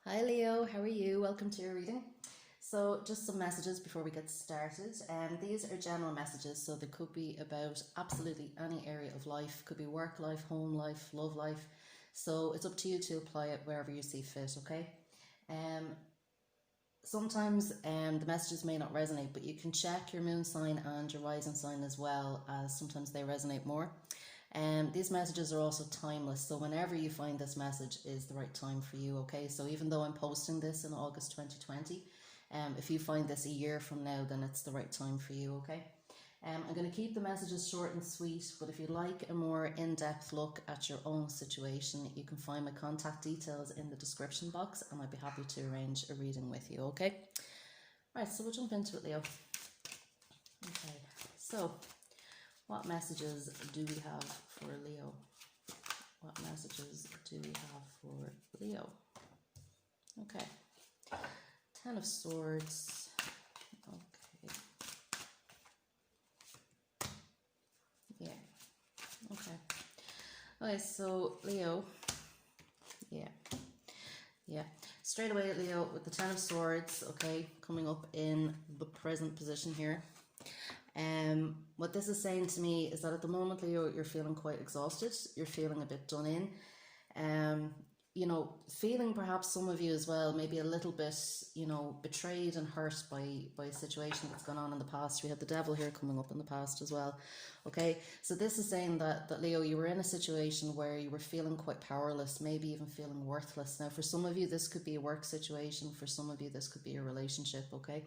Hi Leo, how are you? Welcome to your reading. So, just some messages before we get started. These are general messages, so they could be about absolutely any area of life. Could be work life, home life, love life. So it's up to you to apply it wherever you see fit. Okay. Um, Sometimes the messages may not resonate, but you can check your moon sign and your rising sign as well, as sometimes they resonate more. These messages are also timeless, so whenever you find this message is the right time for you, okay? So even though I'm posting this in August 2020, if you find this a year from now, then it's the right time for you, okay? I'm going to keep the messages short and sweet, but if you'd like a more in-depth look at your own situation, you can find my contact details in the description box, and I'd be happy to arrange a reading with you, okay? Right, so we'll jump into it, Leo. Okay, so what messages do we have for Leo? What messages do we have for Leo? Okay. Ten of Swords. Okay. Yeah. Okay. Okay, so Leo. Yeah. Yeah. Straight away, Leo, with the Ten of Swords, okay, coming up in the present position here. What this is saying to me is that at the moment, Leo, you're feeling quite exhausted. You're feeling a bit done in. Feeling perhaps some of you as well, maybe a little bit, betrayed and hurt by a situation that's gone on in the past. We had the devil here coming up in the past as well. Okay, so this is saying that Leo, you were in a situation where you were feeling quite powerless, maybe even feeling worthless. Now, for some of you, this could be a work situation. For some of you, this could be a relationship, okay?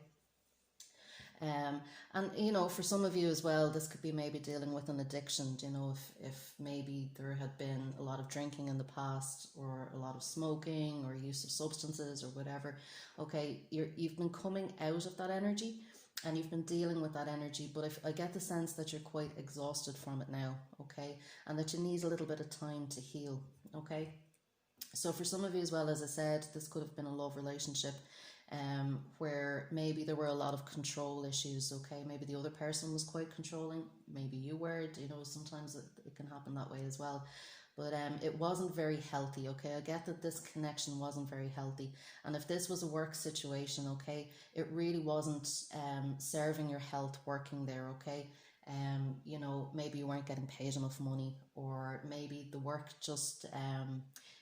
And for some of you as well, this could be maybe dealing with an addiction. If maybe there had been a lot of drinking in the past, or a lot of smoking, or use of substances, or whatever. Okay, you've been coming out of that energy, and you've been dealing with that energy. But if I get the sense that you're quite exhausted from it now, okay, and that you need a little bit of time to heal. Okay, so for some of you as well, as I said, this could have been a love relationship. Where maybe there were a lot of control issues, okay? Maybe the other person was quite controlling, maybe you were, sometimes it can happen that way as well. But it wasn't very healthy, okay? I get that this connection wasn't very healthy. And if this was a work situation, okay, it really wasn't serving your health working there, okay? Maybe you weren't getting paid enough money, or maybe the work just,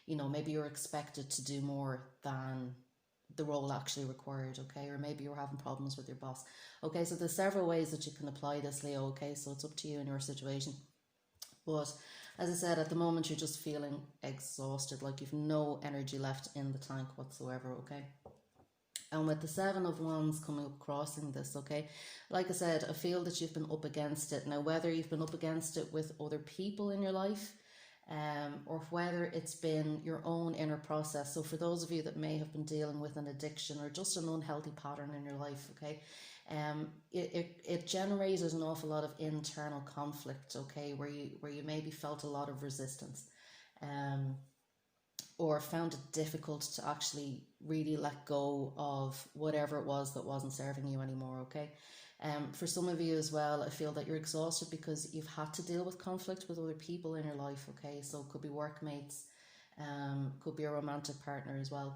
maybe you're expected to do more than the role actually required, okay? Or maybe you're having problems with your boss. Okay, so there's several ways that you can apply this, Leo, okay? So it's up to you in your situation. But as I said, at the moment you're just feeling exhausted, like you've no energy left in the tank whatsoever, okay? And with the Seven of Wands coming up, crossing this, okay, like I said, I feel that you've been up against it. Now, whether you've been up against it with other people in your life, or whether it's been your own inner process. So for those of you that may have been dealing with an addiction or just an unhealthy pattern in your life, okay, it generated an awful lot of internal conflict, okay, where you maybe felt a lot of resistance, or found it difficult to actually really let go of whatever it was that wasn't serving you anymore, okay? For some of you as well, I feel that you're exhausted because you've had to deal with conflict with other people in your life, okay? So it could be workmates, could be a romantic partner as well.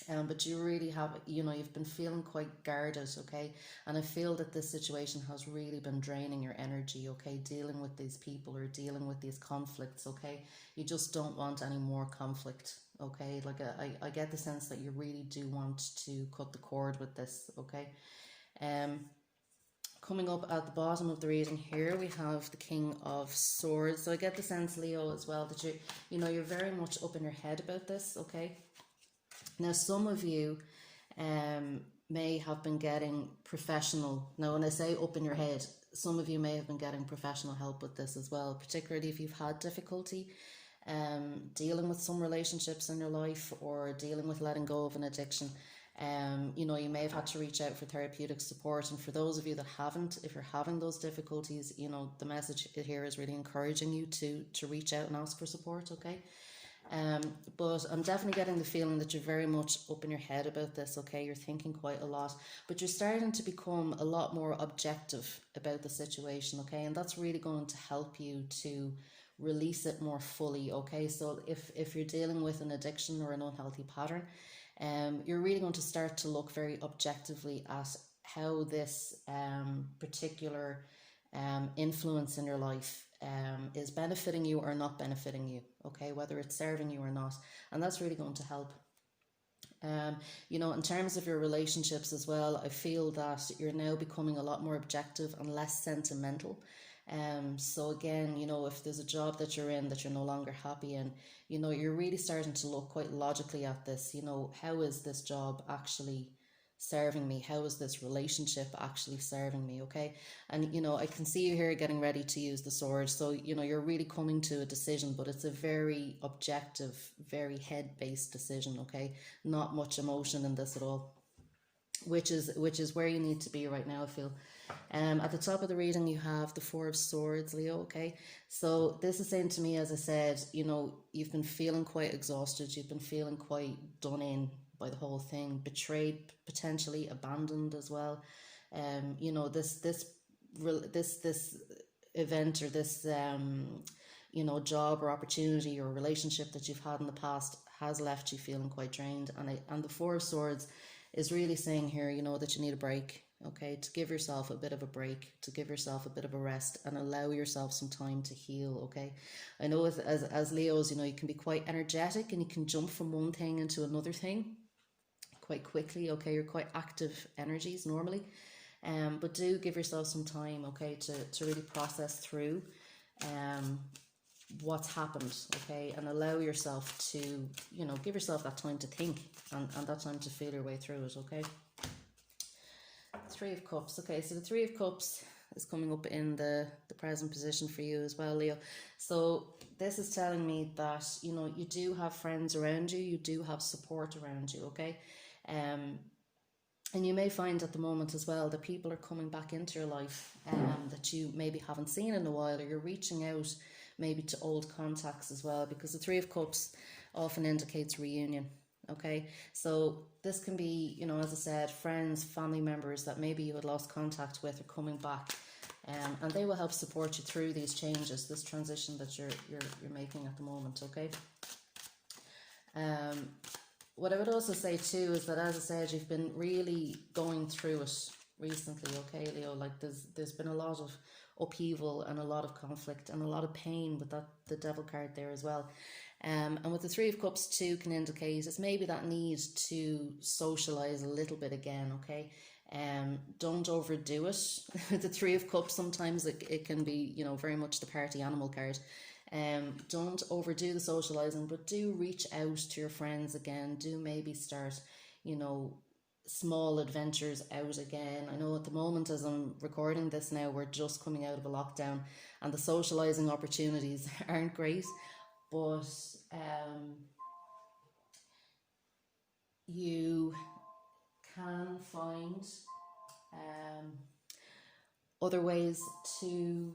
But you really have, you've been feeling quite guarded, okay? And I feel that this situation has really been draining your energy, okay? Dealing with these people or dealing with these conflicts, okay? You just don't want any more conflict, okay? Like I get the sense that you really do want to cut the cord with this, okay? Coming up at the bottom of the reading here, we have the King of Swords. So I get the sense, Leo, as well, that you're very much up in your head about this, okay? Now, some of you may have been getting professional. Now, when I say up in your head, some of you may have been getting professional help with this as well, particularly if you've had difficulty dealing with some relationships in your life, or dealing with letting go of an addiction. You may have had to reach out for therapeutic support. And for those of you that haven't, if you're having those difficulties, the message here is really encouraging you to reach out and ask for support, okay? But I'm definitely getting the feeling that you're very much up in your head about this, okay? You're thinking quite a lot, but you're starting to become a lot more objective about the situation, okay? And that's really going to help you to release it more fully. Okay, so if you're dealing with an addiction or an unhealthy pattern, you're really going to start to look very objectively at how this particular influence in your life is benefiting you or not benefiting you, okay, whether it's serving you or not. And that's really going to help. In terms of your relationships as well, I feel that you're now becoming a lot more objective and less sentimental. So again, if there's a job that you're in that you're no longer happy in, you're really starting to look quite logically at this. How is this job actually serving me? How is this relationship actually serving me? Okay. And I can see you here getting ready to use the sword. So you're really coming to a decision, but it's a very objective, very head-based decision. Okay. Not much emotion in this at all, which is where you need to be right now, I feel. At the top of the reading you have the Four of Swords, Leo. Okay, so this is saying to me, as I said, you've been feeling quite exhausted, you've been feeling quite done in by the whole thing, betrayed, potentially abandoned as well. This event or this job or opportunity or relationship that you've had in the past has left you feeling quite drained. And the Four of Swords is really saying here, that you need a break, okay, to give yourself a bit of a break, to give yourself a bit of a rest and allow yourself some time to heal, okay. I know as Leos, you can be quite energetic and you can jump from one thing into another thing quite quickly, okay. You're quite active energies normally, but do give yourself some time, okay, to really process through what's happened, okay, and allow yourself to, give yourself that time to think and that time to feel your way through it, okay. Three of Cups. Okay, so the Three of Cups is coming up in the present position for you as well, Leo. So this is telling me that, you do have friends around you, you do have support around you, okay? And you may find at the moment as well that people are coming back into your life that you maybe haven't seen in a while, or you're reaching out maybe to old contacts as well, because the Three of Cups often indicates reunion. Okay, so this can be, as I said, friends, family members that maybe you had lost contact with are coming back, and they will help support you through these changes, this transition that you're making at the moment. Okay. What I would also say too is that, as I said, you've been really going through it recently. Okay, Leo, like there's been a lot of upheaval and a lot of conflict and a lot of pain with the Devil card there as well. And with the Three of Cups too can indicate it's maybe that need to socialize a little bit again, okay? Don't overdo it. The Three of Cups, sometimes it can be, very much the party animal card. Don't overdo the socializing, but do reach out to your friends again. Do maybe start, small adventures out again. I know at the moment, as I'm recording this now, we're just coming out of a lockdown and the socializing opportunities aren't great. But you can find other ways to,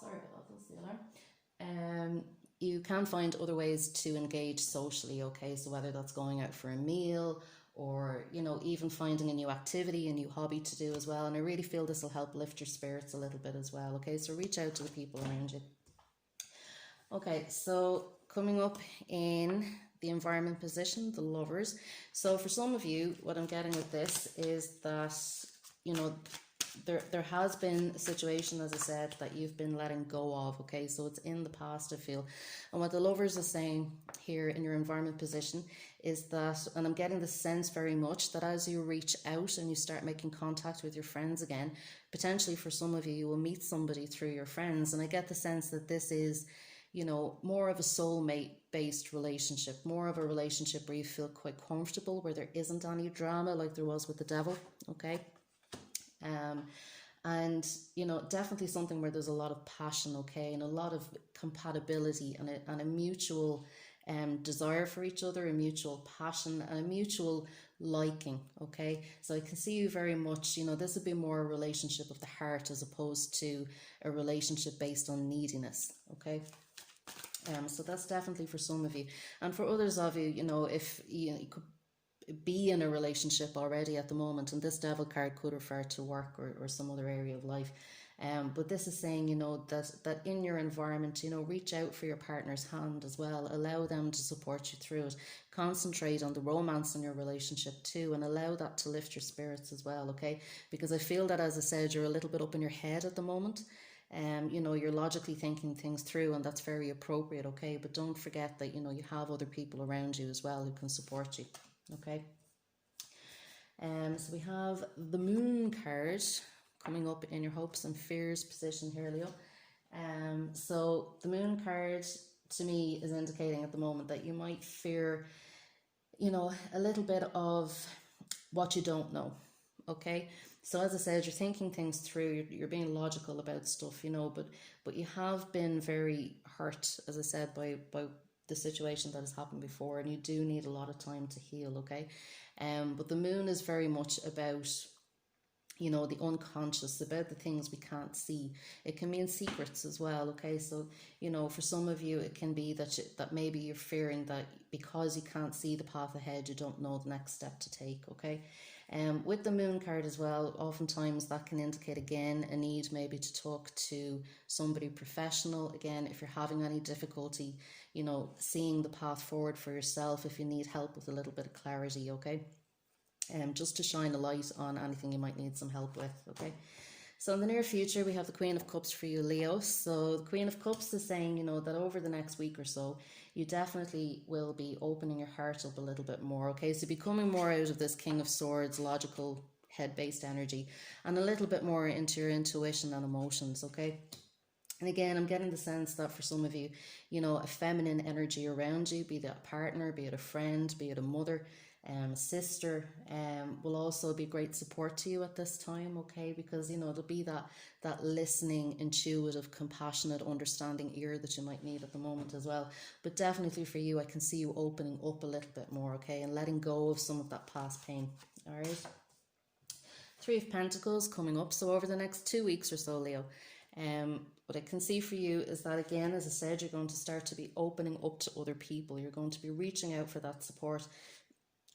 sorry about that, that's the alarm. You can find other ways to engage socially, okay? So whether that's going out for a meal or, even finding a new activity, a new hobby to do as well. And I really feel this will help lift your spirits a little bit as well, okay? So reach out to the people around you. Okay, so coming up in the environment position, the Lovers. So for some of you, what I'm getting with this is that, there has been a situation, as I said, that you've been letting go of, okay? So it's in the past, I feel. And what the Lovers are saying here in your environment position is that, and I'm getting the sense very much that as you reach out and you start making contact with your friends again, potentially for some of you, you will meet somebody through your friends. And I get the sense that this is, more of a soulmate based relationship, more of a relationship where you feel quite comfortable, where there isn't any drama like there was with the Devil, okay? And definitely something where there's a lot of passion, okay, and a lot of compatibility and a mutual desire for each other, a mutual passion and a mutual liking, okay? So I can see you very much, this would be more a relationship of the heart as opposed to a relationship based on neediness, okay? So that's definitely for some of you. And for others of you, if you could be in a relationship already at the moment, and this Devil card could refer to work or some other area of life, But this is saying, you know, that in your environment, you know, reach out for your partner's hand as well. Allow them to support you through it. Concentrate on the romance in your relationship too, and allow that to lift your spirits as well, okay? Because I feel that, as I said, you're a little bit up in your head at the moment. You know, you're logically thinking things through, and that's very appropriate, okay? But don't forget that, you know, you have other people around you as well who can support you, okay? So we have the Moon card coming up in your hopes and fears position here, Leo. So the Moon card to me is indicating at the moment that you might fear, you know, a little bit of what you don't know, okay? So as I said, you're thinking things through, you're being logical about stuff, you know, but you have been very hurt, as I said, by the situation that has happened before, and you do need a lot of time to heal, okay? But the Moon is very much about, you know, the unconscious, about the things we can't see. It can mean secrets as well, okay? So, you know, for some of you, it can be that maybe you're fearing that because you can't see the path ahead, you don't know the next step to take, okay? With the Moon card as well, oftentimes that can indicate again a need maybe to talk to somebody professional. Again, if you're having any difficulty, you know, seeing the path forward for yourself, if you need help with a little bit of clarity, okay? Just to shine a light on anything you might need some help with, okay? So in the near future, we have the Queen of Cups for you, Leo. So the Queen of Cups is saying, you know, that over the next week or so, you definitely will be opening your heart up a little bit more, okay? So becoming more out of this King of Swords, logical, head-based energy, and a little bit more into your intuition and emotions, okay? And again, I'm getting the sense that for some of you, you know, a feminine energy around you, be that a partner, be it a friend, be it a mother, sister, will also be great support to you at this time, okay? Because, you know, it'll be that listening, intuitive, compassionate, understanding ear that you might need at the moment as well. But definitely for you, I can see you opening up a little bit more, okay? And letting go of some of that past pain, all right? Three of Pentacles coming up. So over the next 2 weeks or so, Leo, what I can see for you is that, again, as I said, you're going to start to be opening up to other people. You're going to be reaching out for that support.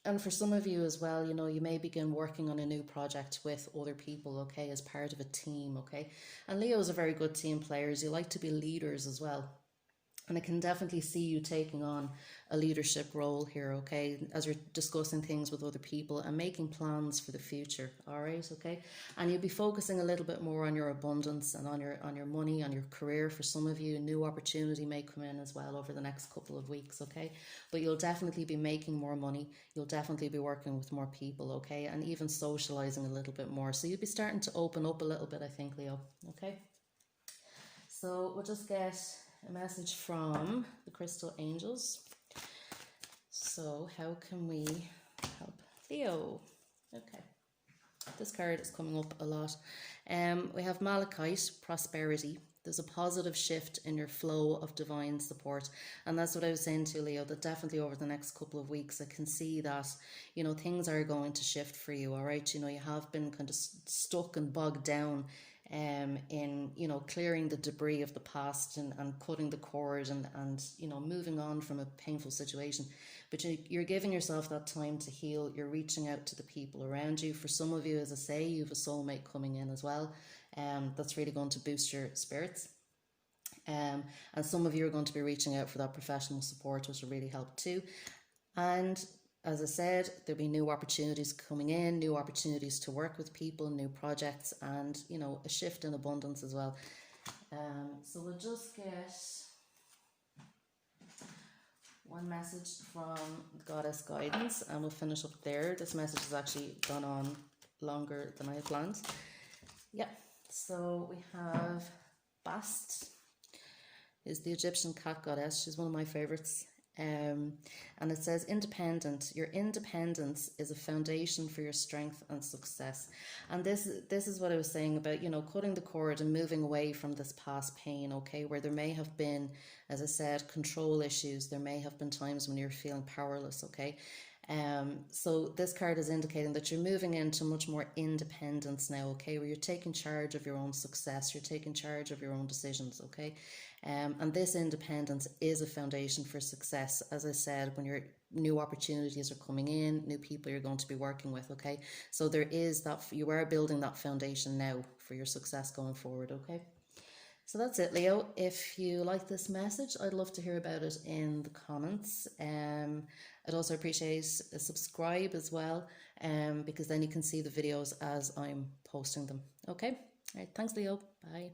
And for some of you as well, you know, you may begin working on a new project with other people, okay, as part of a team, okay? And Leos are very good team players. You like to be leaders as well. And I can definitely see you taking on a leadership role here, okay, as you're discussing things with other people and making plans for the future, all right, okay? And you'll be focusing a little bit more on your abundance and on your money, on your career. For some of you, a new opportunity may come in as well over the next couple of weeks, okay? But you'll definitely be making more money. You'll definitely be working with more people, okay? And even socializing a little bit more. So you'll be starting to open up a little bit, I think, Leo, okay? So we'll just get a message from the Crystal Angels. So how can we help Leo? Okay, this card is coming up a lot. We have Malachite, prosperity. There's a positive shift in your flow of divine support. And that's what I was saying to Leo, that definitely over the next couple of weeks, I can see that, you know, things are going to shift for you, all right? You know, you have been kind of stuck and bogged down in, you know, clearing the debris of the past and cutting the cord and, you know, moving on from a painful situation. But you're giving yourself that time to heal. You're reaching out to the people around you. For some of you, as I say, you have a soulmate coming in as well. That's really going to boost your spirits. And some of you are going to be reaching out for that professional support, which will really help too. And as I said, there'll be new opportunities coming in, new opportunities to work with people, new projects, and, you know, a shift in abundance as well. So we'll just get one message from Goddess Guidance and we'll finish up there. This message has actually gone on longer than I had planned. Yeah, so we have Bast, is the Egyptian cat goddess. She's one of my favorites. And it says independent. Your independence is a foundation for your strength and success. And this is what I was saying about, you know, cutting the cord and moving away from this past pain, okay, where there may have been, as I said, control issues. There may have been times when you're feeling powerless, okay. So this card is indicating that you're moving into much more independence now, okay, where you're taking charge of your own success, you're taking charge of your own decisions, okay. And this independence is a foundation for success. As I said, when your new opportunities are coming in, new people you're going to be working with, okay? So there is that, you are building that foundation now for your success going forward, okay? So that's it, Leo. If you like this message, I'd love to hear about it in the comments. I'd also appreciate a subscribe as well, because then you can see the videos as I'm posting them. Okay? All right, thanks, Leo. Bye.